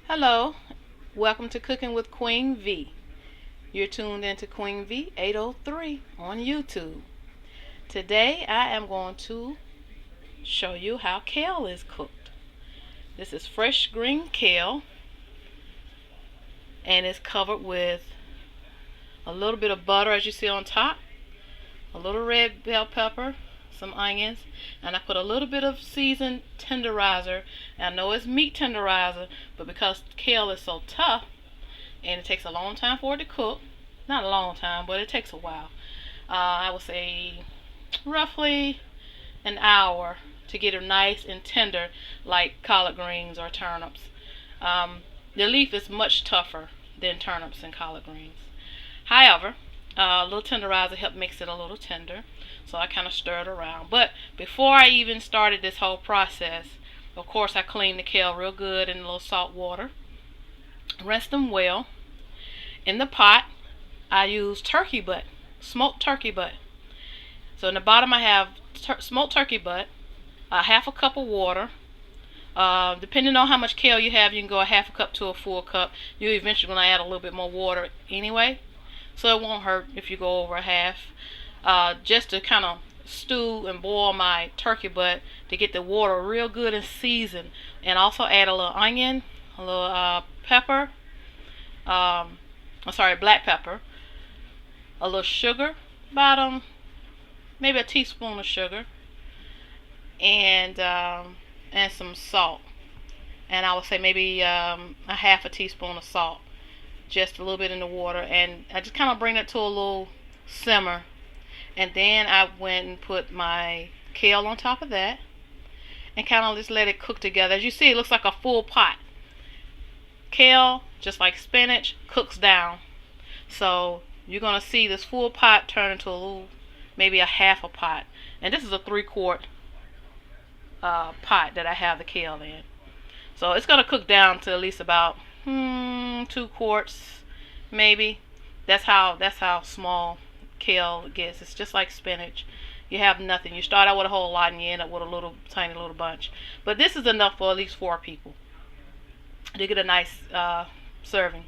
Hello, welcome to Cooking with Queen V. You're tuned into Queen V 803 on YouTube. Today I am going to show you how kale is cooked. This is fresh green kale and it's covered with a little bit of butter as you see on top, a little red bell pepper, some onions, and I put a little bit of seasoned tenderizer. I know it's meat tenderizer, but because kale is so tough and it takes a long time for it to cook, not a long time, but it takes a while. I would say roughly an hour to get it nice and tender like collard greens or turnips. The leaf is much tougher than turnips and collard greens. However, a little tenderizer helped mix it a little tender, so I kind of stirred around. But before I even started this whole process, of course I cleaned the kale real good in a little salt water, rinsed them well. In the pot I used turkey butt, smoked turkey butt. So in the bottom I have smoked turkey butt, a half a cup of water. Depending on how much kale you have, you can go a half a cup to a full cup. You're eventually going to add a little bit more water anyway, so it won't hurt if you go over a half. Just to kind of stew and boil my turkey butt to get the water real good and seasoned, and also add a little onion, a little pepper, black pepper, a little sugar, about maybe a teaspoon of sugar, and some salt, and I would say maybe a half a teaspoon of salt, just a little bit in the water, and I just kind of bring it to a little simmer. And then I went and put my kale on top of that and kind of just let it cook together. As you see, it looks like a full pot. Kale, just like spinach, cooks down. So you're going to see this full pot turn into a little, maybe a half a pot. And this is a 3-quart pot that I have the kale in. So it's going to cook down to at least about 2 quarts, maybe. That's how small kale gets. It's just like spinach. You have nothing. You start out with a whole lot and you end up with a little tiny little bunch. But this is enough for at least 4 people to get a nice serving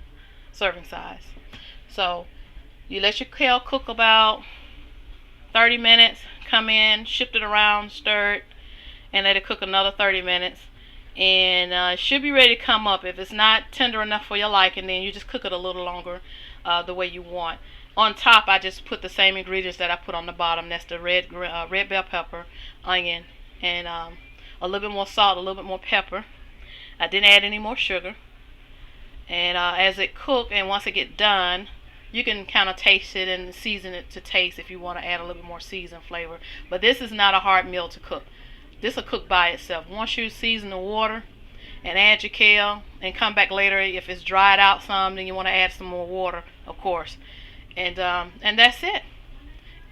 size. So you let your kale cook about 30 minutes. Come in, shift it around, stir it, and let it cook another 30 minutes. And it should be ready to come up. If it's not tender enough for your liking, then you just cook it a little longer the way you want. On top, I just put the same ingredients that I put on the bottom. That's the red bell pepper, onion, and a little bit more salt, a little bit more pepper. I didn't add any more sugar. And as it cooks, and once it gets done, you can kind of taste it and season it to taste if you want to add a little bit more seasoned flavor. But this is not a hard meal to cook. This will cook by itself. Once you season the water and add your kale, and come back later if it's dried out some, then you want to add some more water, of course. And that's it.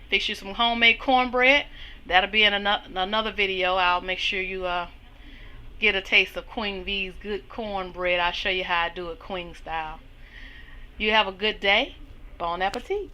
Fix you some homemade cornbread. That'll be in another video. I'll make sure you get a taste of Queen V's good cornbread. I'll show you how I do it Queen style. You have a good day. Bon appetit.